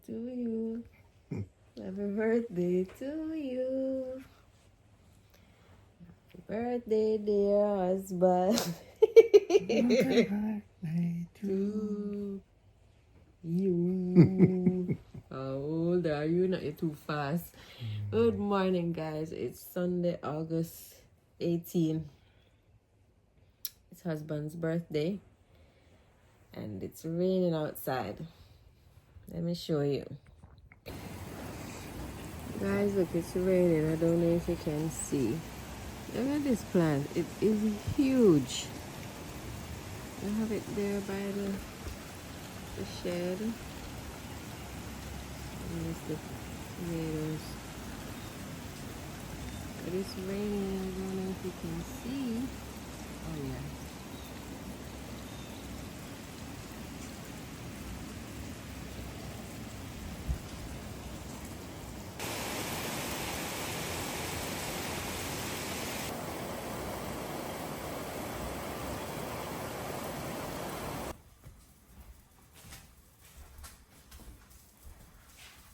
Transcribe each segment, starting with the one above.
to you. Happy birthday to you. Happy birthday, dear husband. Happy birthday to you. How old are you? Not you too fast. Good morning, guys. It's Sunday, August 18. It's husband's birthday, and it's raining outside. Let me show you. Guys, look, it's raining. I don't know if you can see. Look at this plant. It is huge. I have it there by the shed. And it's the tomatoes. But it's raining. I don't know if you can see. Oh, yeah.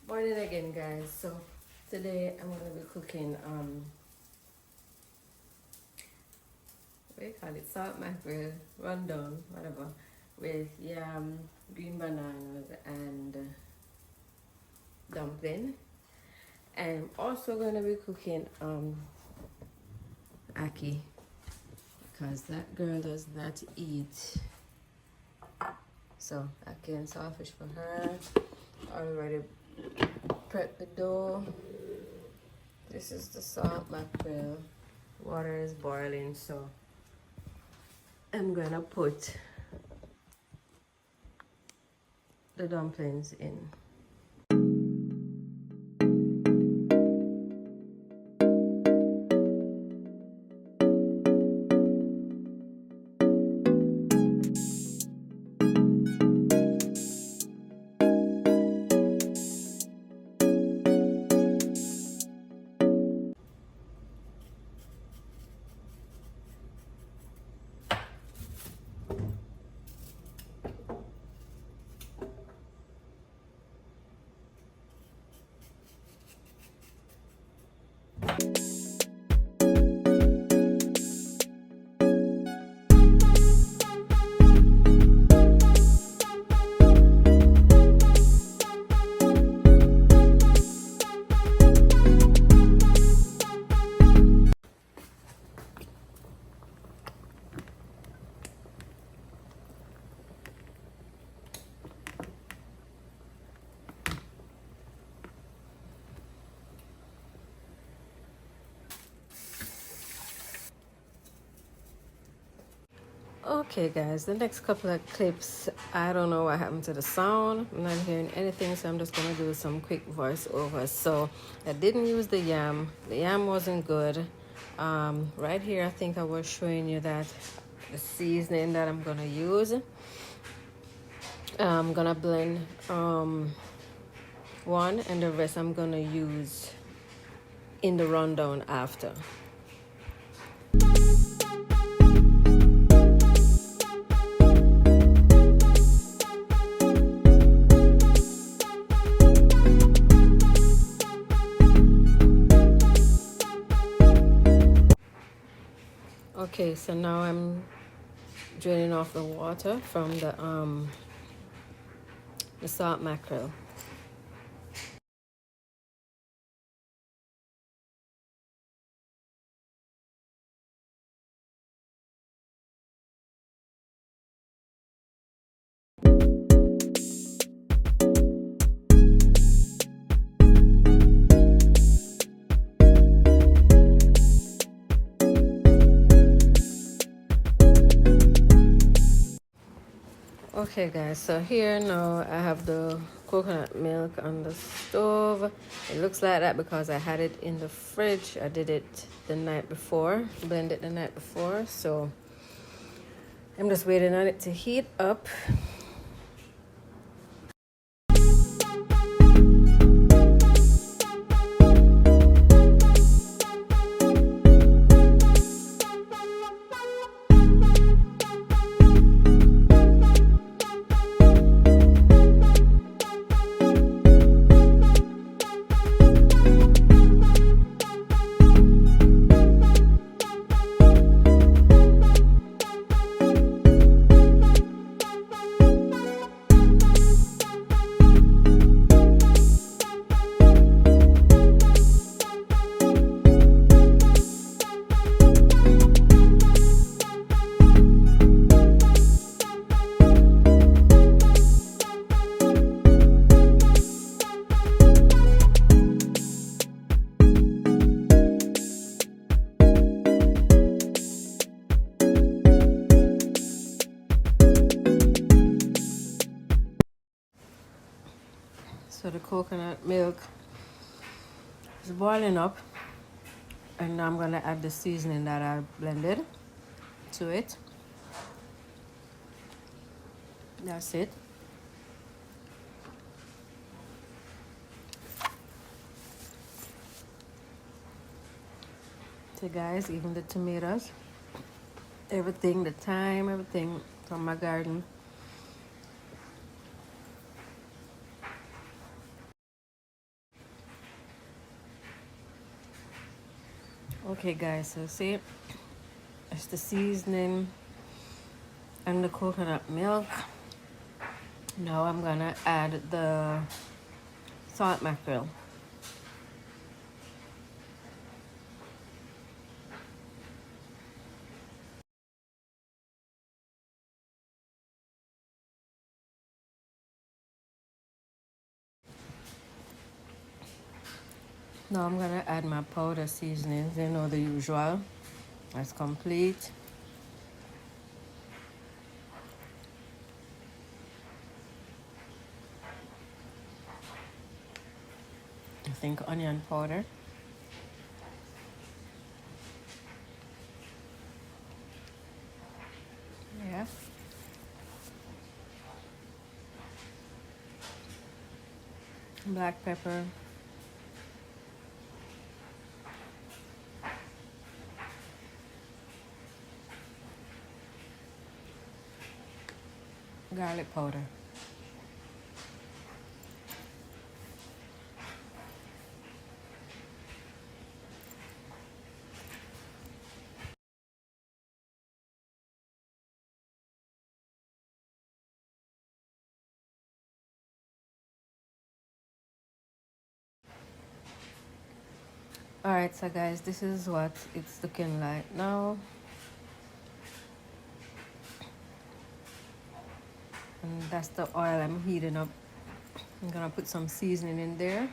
Morning again, guys. So today I'm gonna be cooking what do you call it, salt mackerel rundown, whatever, with yam, green bananas, and dumpling. And I'm also gonna be cooking Aki, because that girl does not eat. So Aki and saltfish for her. Already prep the dough. This is the salt mackerel. Water is boiling, so I'm gonna put the dumplings in. Okay, guys, the next couple of clips, I don't know what happened to the sound. I'm not hearing anything, so I'm just gonna do some quick voiceovers. So I didn't use the yam. The yam wasn't good. Right here, I think I was showing you that the seasoning that I'm gonna use. I'm gonna blend one, and the rest I'm gonna use in the rundown after. Okay, so now I'm draining off the water from the salt mackerel. Okay, guys, so here now I have the coconut milk on the stove. It looks like that because I had it in the fridge. I did it the night before, blended the night before, so I'm just waiting on it to heat up. coconut milk is boiling up, and now I'm gonna add the seasoning that I blended to it. That's it. So guys, even the tomatoes, everything, the thyme, everything from my garden. Okay guys, so see, it's the seasoning and the coconut milk. Now I'm gonna add the salt mackerel. Now I'm gonna add my powder seasonings, you know, the usual. That's complete. I think onion powder. Yeah. Black pepper. Garlic powder. Alright, so guys, this is what it's looking like now. And that's the oil I'm heating up. I'm gonna put some seasoning in there.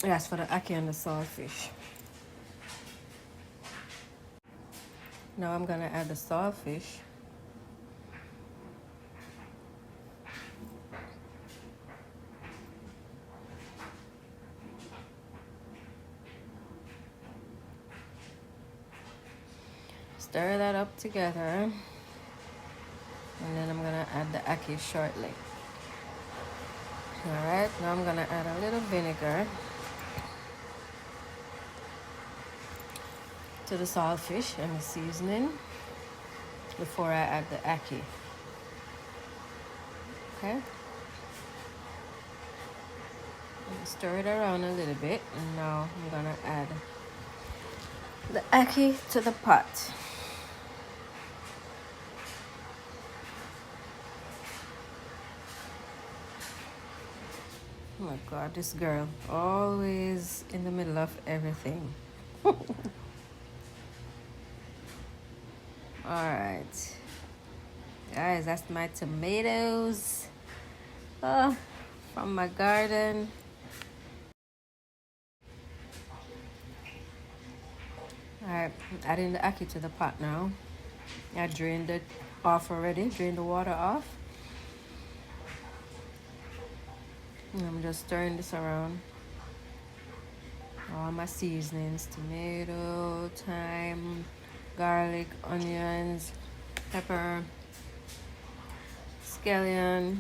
That's for the ackee and the saltfish. Now I'm gonna add the saltfish. Stir that up together. And then I'm gonna add the ackee shortly. Alright, now I'm gonna add a little vinegar to the saltfish and the seasoning before I add the ackee. Okay? Stir it around a little bit, and now I'm gonna add the ackee to the pot. Oh my god, this girl, always in the middle of everything. Alright. Guys, that's my tomatoes from my garden. Alright, adding the ackee to the pot now. I drained it off already, drained the water off. And I'm just stirring this around. All my seasonings, tomato, thyme, garlic, onions, pepper, scallion.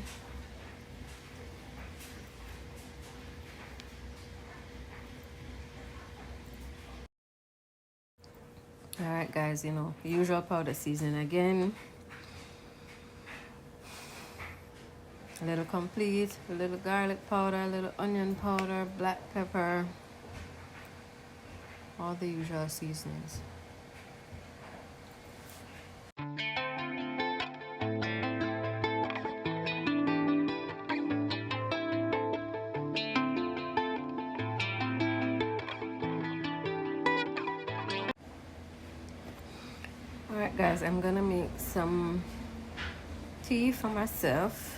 Alright guys, you know, usual powder seasoning again. A little complete, a little garlic powder, a little onion powder, black pepper. All the usual seasonings. Alright guys, I'm gonna make some tea for myself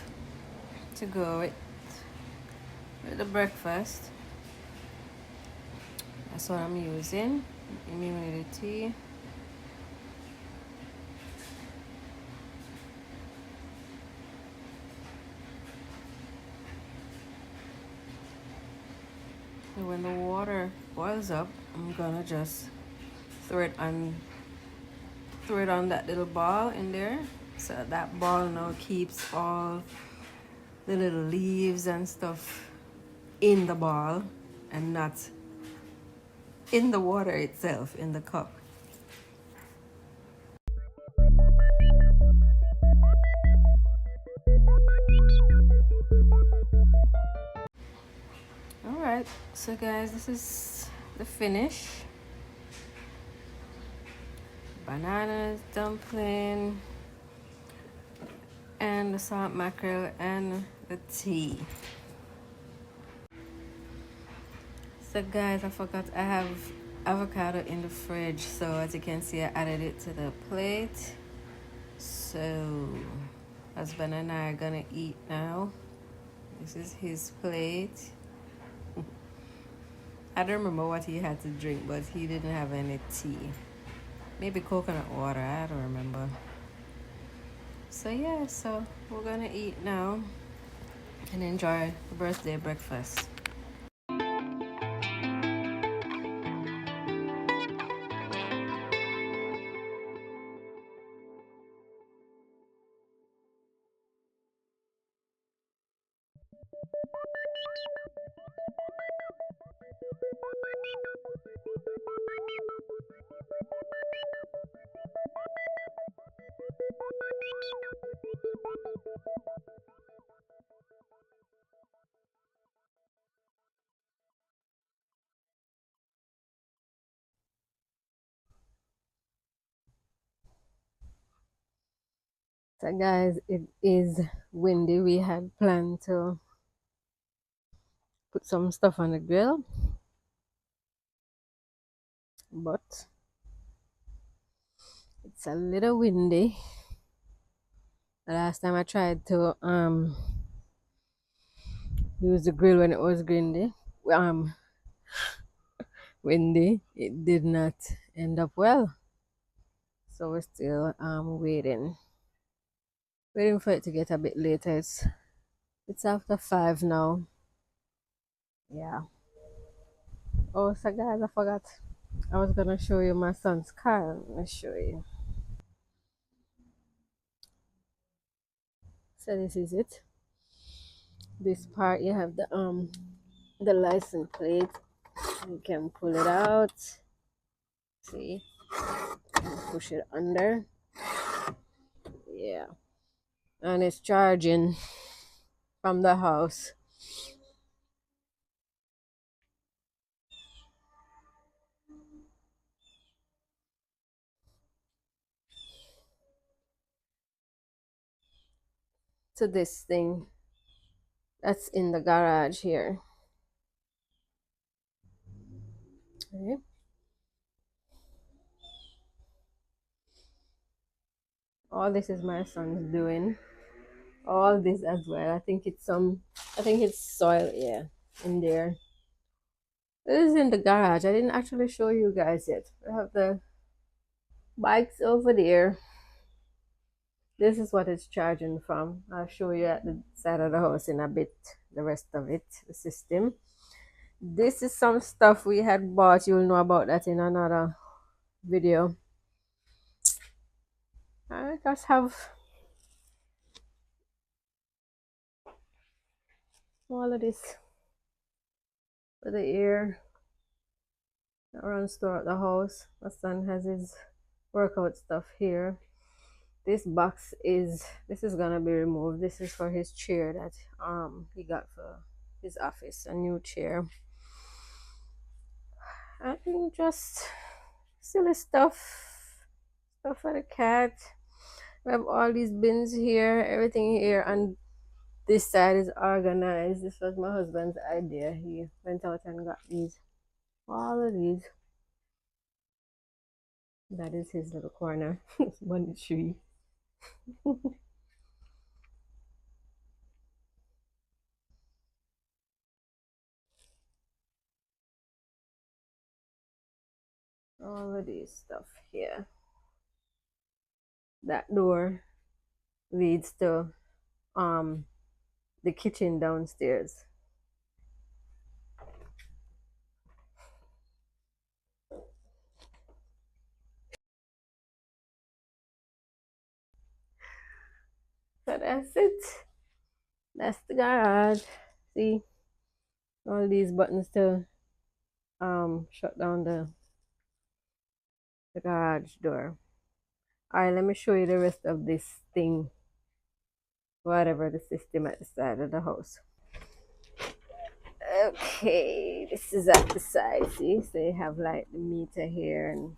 to go with the breakfast. That's what I'm using, immunity tea. And when the water boils up, I'm gonna just throw it on that little ball in there. So that ball now keeps all the little leaves and stuff in the ball and not in the water itself in the cup. All right, so guys, this is the finish. Bananas, dumpling, and the salt mackerel and the tea. So guys, I forgot I have avocado in the fridge, so as you can see I added it to the plate. So husband and I are gonna eat now. This is his plate. I don't remember what he had to drink, but he didn't have any tea. Maybe coconut water, I don't remember. So yeah, so we're gonna eat now and enjoy the birthday breakfast. So guys, it is windy. We had planned to put some stuff on the grill, but it's a little windy. The last time I tried to use the grill when it was um windy, it did not end up well. So we're still waiting for it to get a bit later. It's after 5 now. Yeah. Oh, so guys, I forgot. I was gonna show you my son's car. Let me show you. So this is it. This part you have the license plate. You can pull it out. See, push it under. Yeah, and it's charging from the house. To this thing that's in the garage here. Okay. All this is my son's doing. All this as well. I think it's soil, yeah, in there. This is in the garage. I didn't actually show you guys yet. I have the bikes over there. This is what it's charging from. I'll show you at the side of the house in a bit, the rest of it, the system. This is some stuff we had bought. You'll know about that in another video. I just have all of this for the ear around store at the house. My son has his workout stuff here. This this is gonna be removed. This is for his chair that he got for his office, a new chair. I think just silly stuff for the cat. We have all these bins here, everything here, and this side is organized. This was my husband's idea. He went out and got all of these. That is his little corner. One tree. All of these stuff here. That door leads to the kitchen downstairs. So that's it. That's the garage. See all these buttons to shut down the garage door. Alright, let me show you the rest of this thing. Whatever the system at the side of the house. Okay, this is at the side, see? So you have like the meter here, and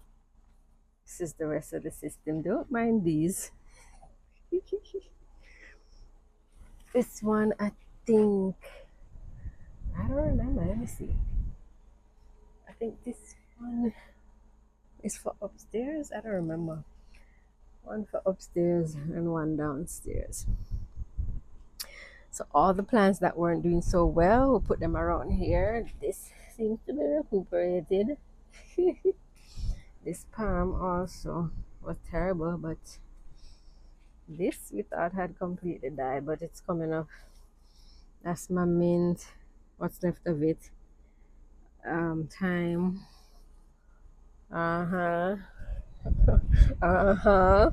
this is the rest of the system. Don't mind these. This one, I think, I don't remember. Let me see. I think this one is for upstairs. I don't remember. One for upstairs and one downstairs. So all the plants that weren't doing so well, we'll put them around here. This seems to be recuperated. This palm also was terrible, but this we thought had completely died, but it's coming up. That's my mint. What's left of it? Thyme. Uh-huh. Uh-huh.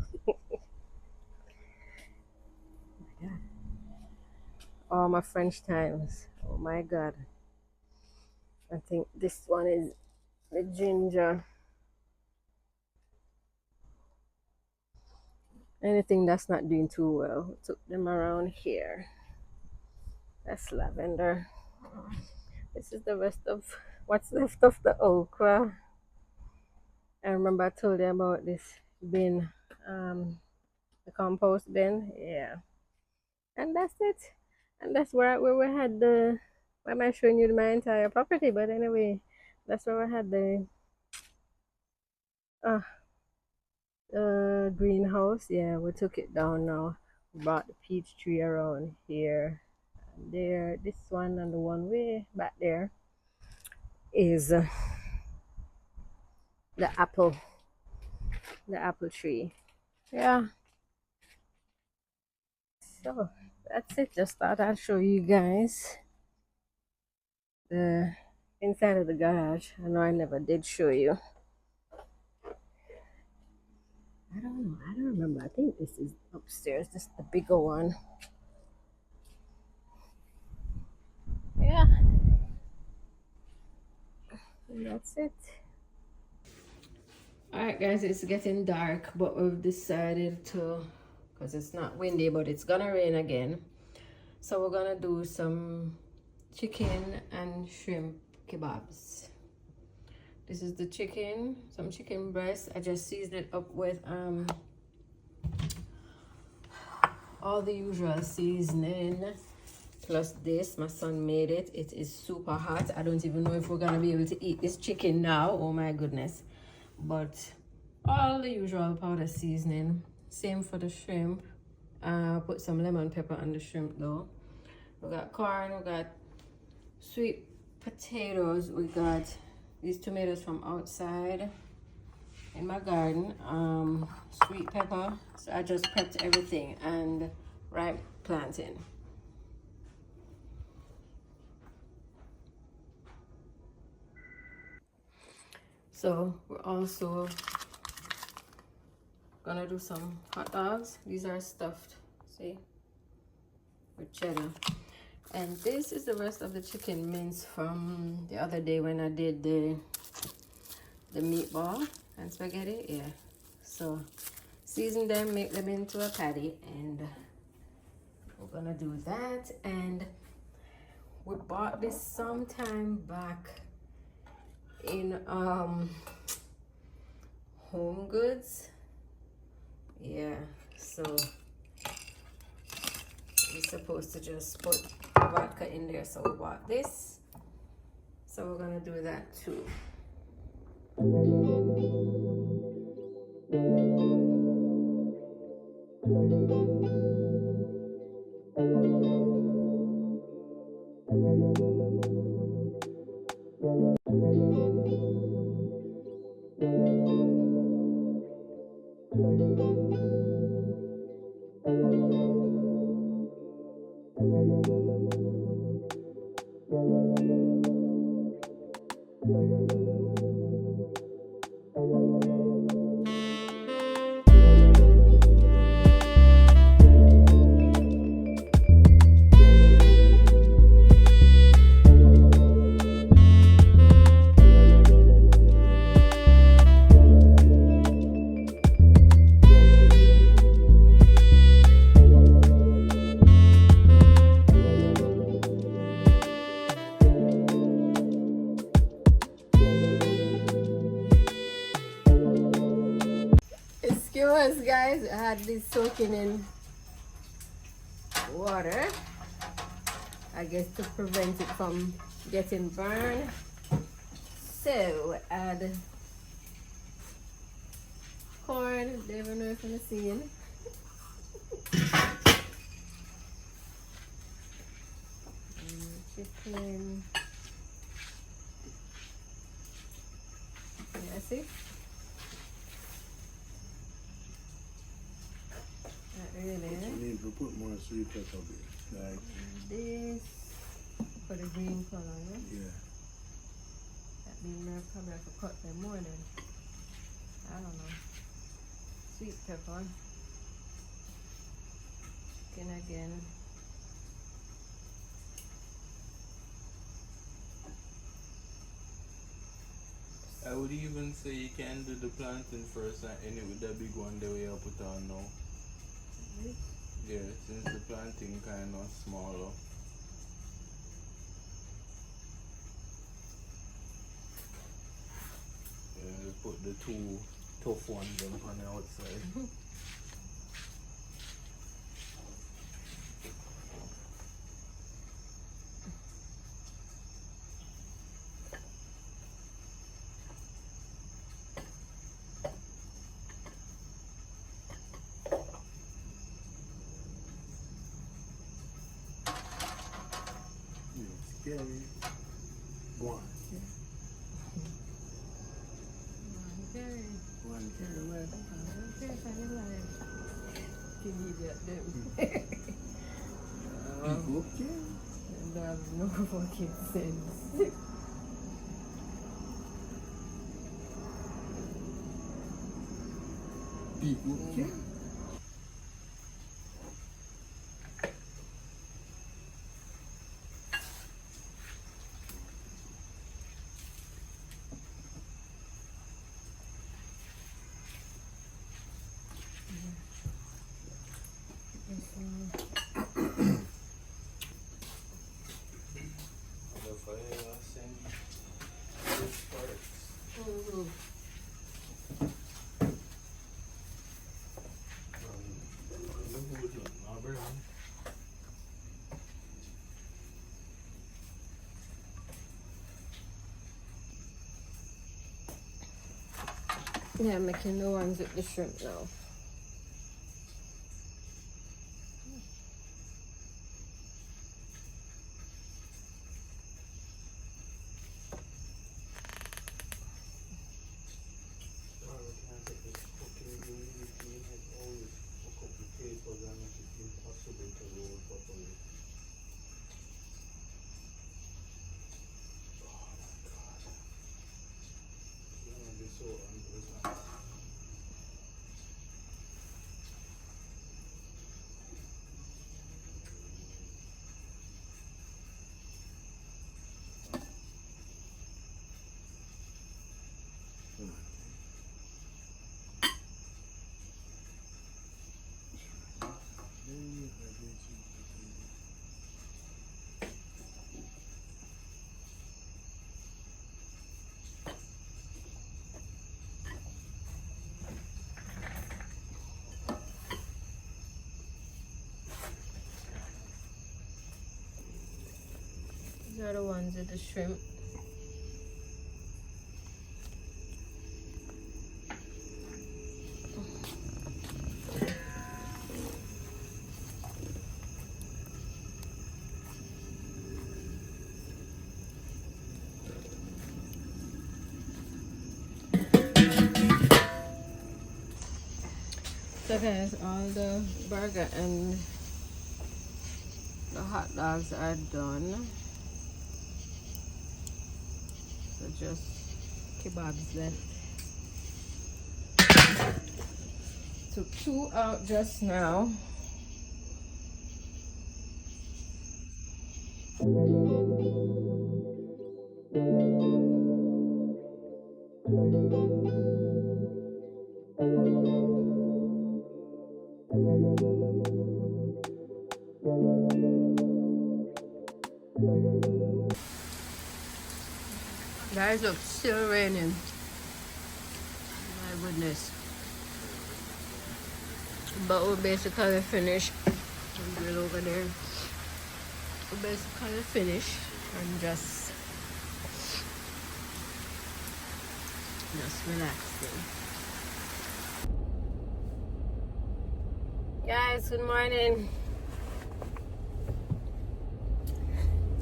All my French thymes. Oh my god. I think this one is the ginger. Anything that's not doing too well, we took them around here. That's lavender. This is the rest of what's left of the okra. I remember I told you about this bin, the compost bin. Yeah, and that's it. And that's where we had the. Why am I showing you my entire property? But anyway, that's where we had the uh, greenhouse. Yeah, we took it down now. We brought the peach tree around here. And there, this one and the one way back there is the apple tree. Yeah, so that's it. Just thought I'd show you guys the inside of the garage. I know I never did show you. I don't know. I don't remember. I think this is upstairs. This is the bigger one. Yeah, and that's it. Alright guys, it's getting dark, but we've decided to, because it's not windy, but it's gonna rain again, so we're gonna do some chicken and shrimp kebabs. This is the chicken, some chicken breast. I just seasoned it up with all the usual seasoning, plus this. My son made it. It is super hot. I don't even know if we're gonna be able to eat this chicken now. Oh my goodness. But all the usual powder seasoning. Same for the shrimp. Put some lemon pepper on the shrimp though. We got corn, we got sweet potatoes, we got these tomatoes from outside in my garden, sweet pepper. So I just prepped everything, and ripe plantain. So we're also gonna do some hot dogs. These are stuffed, see, with cheddar. And this is the rest of the chicken mince from the other day when I did the meatball and spaghetti. Yeah, so season them, make them into a patty, and we're gonna do that. And we bought this sometime back in Home Goods. Yeah, so you're supposed to just put vodka in there, so we bought this, so we're gonna do that too. was, guys. I had this soaking in water, I guess, to prevent it from getting burned. So add corn. Never know if I'm seeing. Chicken. Yeah, see? Not really. You need to put more sweet pepper bit. Like This for the green color, yeah? yeah. That means I probably have to cut them more then. I don't know. Sweet pepper. Chicken again. I would even say you can do the planting first and end it with the big one that we have put on now. This. Yeah, since the planting kind of smaller. Yeah, put the two tough ones on the outside. Scary. One. Okay. One carry away. Okay, if I didn't like can you get them? Okay. And I have no fucking sense. Okay. If I send this first. Yeah, I'm making the ones with the shrimp now. These are the ones with the shrimp. So guys, all the burger and the hot dogs are done. So just kebabs left. Took 2 out just now. Guys, it's still raining. My goodness. But we're basically finished. Grill over there. We're basically finished and just relaxing. Guys, good morning.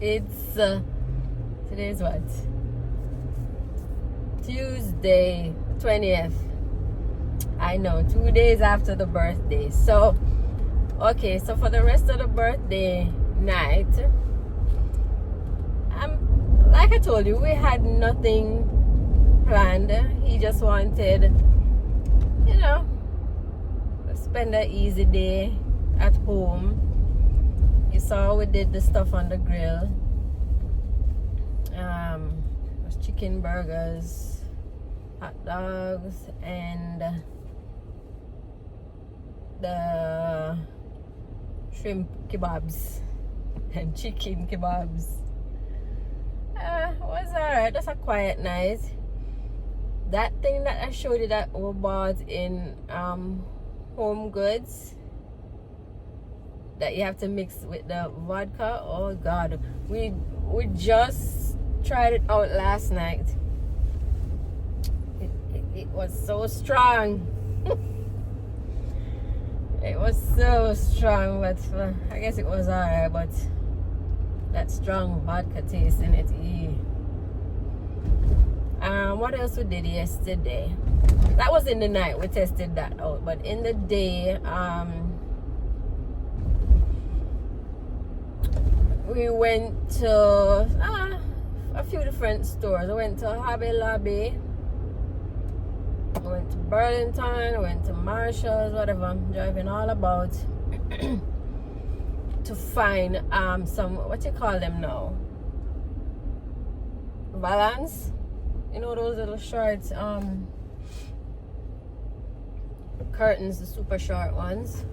It's today's what? Tuesday 20th. I know, 2 days after the birthday. So okay, so for the rest of the birthday night, like I told you, we had nothing planned. He just wanted, you know, spend an easy day at home. You saw we did the stuff on the grill. It was chicken burgers, hot dogs, and the shrimp kebabs and chicken kebabs. It was alright. Just a quiet night. That thing that I showed you that we bought in Home Goods that you have to mix with the vodka. Oh God, we just tried it out last night. It was so strong. It was so strong, but I guess it was alright. But that strong vodka taste in it. What else we did yesterday? That was in the night. We tested that out. But in the day, we went to a few different stores. I went to Hobby Lobby. I went to Burlington. I went to Marshall's. Whatever. I'm driving all about to find some, what you call them now? Balance. You know those little short curtains, the super short ones.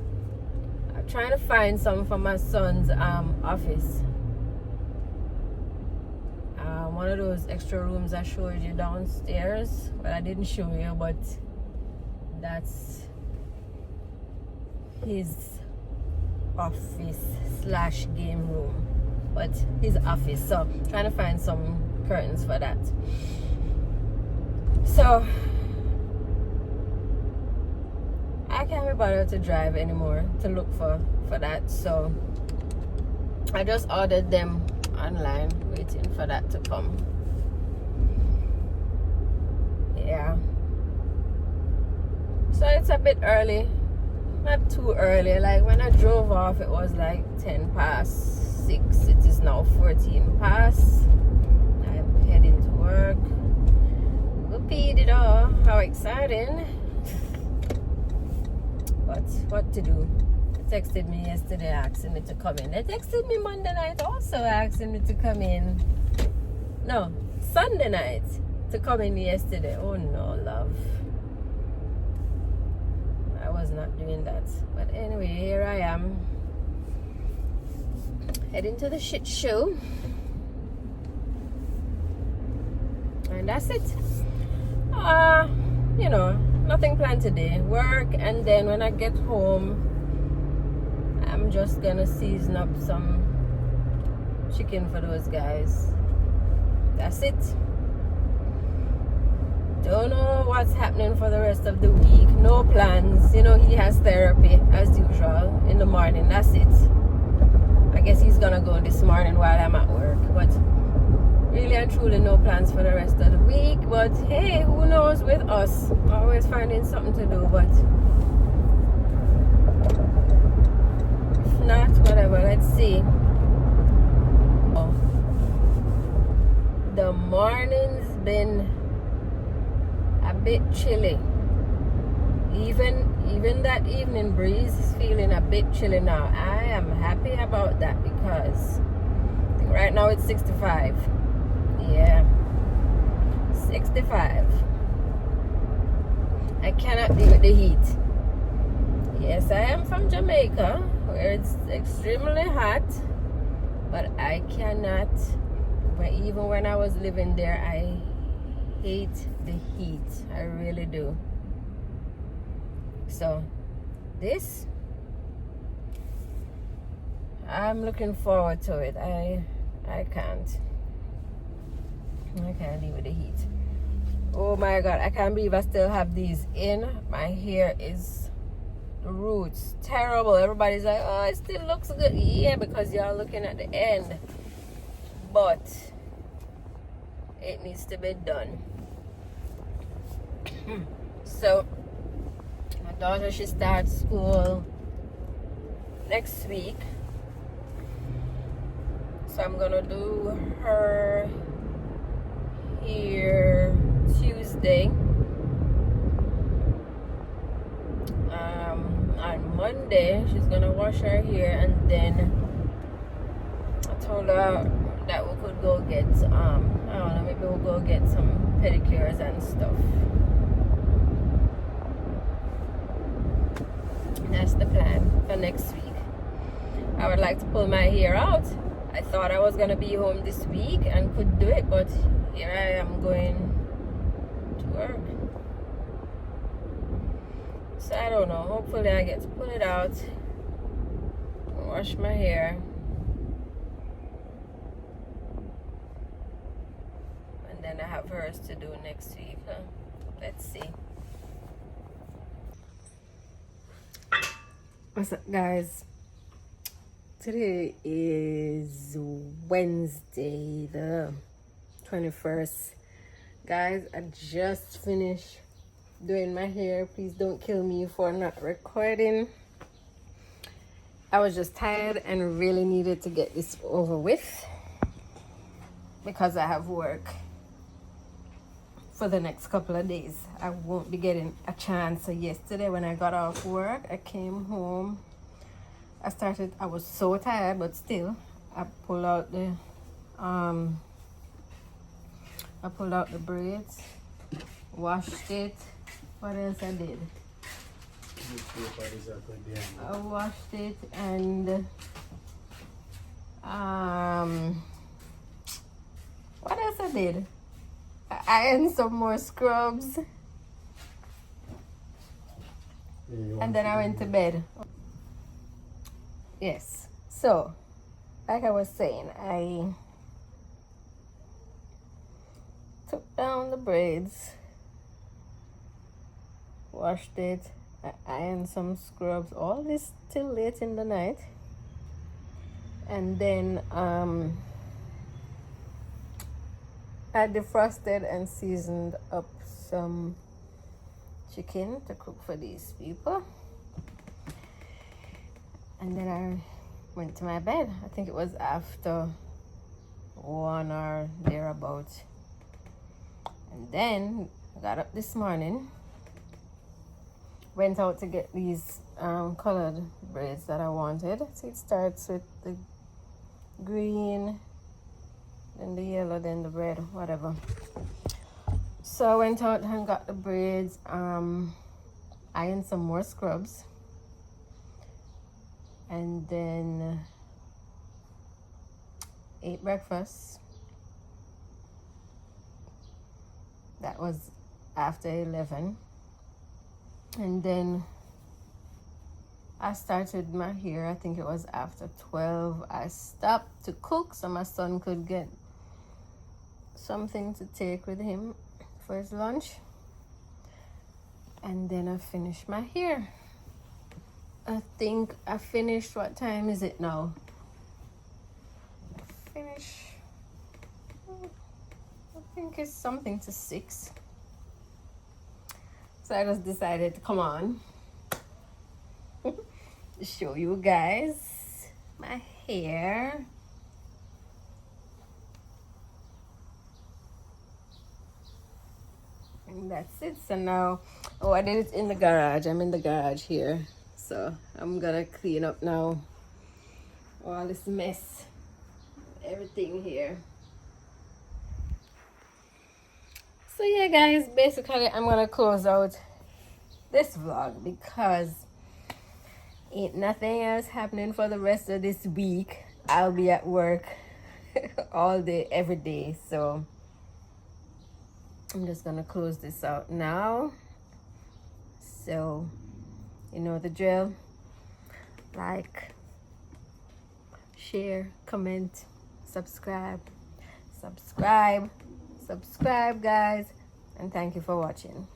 I'm trying to find some for my son's office. One of those extra rooms I showed you downstairs, but I didn't show you, but that's his office slash game room, but his office. So trying to find some curtains for that. So I can't be bothered to drive anymore to look for that, so I just ordered them online, waiting for that to come. Yeah, so it's a bit early, not too early. Like when I drove off, it was like 10 past 6. It is now 14 past. I'm heading to work. Whoopee it all, how exciting. But what to do? They texted me yesterday asking me to come in. They texted me Monday night also asking me to come in. No, Sunday night to come in yesterday. Oh no, love. I was not doing that. But anyway, here I am. Heading to the shit show. And that's it. You know, nothing planned today. Work, and then when I get home, I'm just gonna season up some chicken for those guys. That's it. Don't know what's happening for the rest of the week. No plans. You know, he has therapy as usual in the morning. That's it. I guess he's gonna go this morning while I'm at work. But really and truly no plans for the rest of the week. But hey, who knows with us? Always finding something to do. But if not, whatever. Let's see. The morning's been a bit chilly. Even that evening breeze is feeling a bit chilly now. I am happy about that because I think right now it's 65. Yeah, 65. I cannot deal with the heat. Yes, I am from Jamaica, where it's extremely hot, but I cannot. But even when I was living there, I hate the heat. I really do. So this, I'm looking forward to it. I can't deal with the heat. Oh my god, I can't believe I still have these in. My hair is, the roots terrible. Everybody's like, oh, it still looks good. Yeah, because y'all looking at the end, but it needs to be done. So my daughter, she starts school next week, so I'm gonna do her hair Tuesday. On Monday she's gonna wash her hair, and then I told her that we could go get I don't know, maybe we'll go get some pedicures and stuff. That's the plan for next week. I would like to pull my hair out. I thought I was gonna be home this week and could do it, but here I am going to work. So I don't know. Hopefully I get to pull it out, wash my hair, and then I have hers to do next week. Huh? Let's see. What's up, guys? Today is Wednesday, the 21st. Guys, I just finished doing my hair. Please don't kill me for not recording. I was just tired and really needed to get this over with because I have work for the next couple of days. I won't be getting a chance. So yesterday when I got off work, I came home. I was so tired, but still I pulled out the braids, washed it. What else I did? I washed it, and what else I did? I ironed some more scrubs, and then I went to bed. Yes, so like I was saying, I took down the braids, washed it, I ironed some scrubs, all this till late in the night, and then I defrosted and seasoned up some chicken to cook for these people. And then I went to my bed. I think it was after 1 or thereabouts. And then I got up this morning, went out to get these colored braids that I wanted. So it starts with the green, then the yellow, then the red, whatever. So I went out and got the braids, ironed some more scrubs, and then ate breakfast. That was after 11. And then I started my hair, I think it was after 12. I stopped to cook so my son could get something to take with him for his lunch. And then I finished my hair. I think I finished, what time is it now? I think it's something to 6. So I just decided to come on to show you guys my hair. And that's it. So now, oh, I did it in the garage. I'm in the garage here. So I'm gonna clean up now all this mess, everything here. So yeah, guys, basically I'm gonna close out this vlog because ain't nothing else happening for the rest of this week. I'll be at work all day, every day. So I'm just gonna close this out now. So You know the drill. Like, share, comment, subscribe, subscribe, guys, and thank you for watching.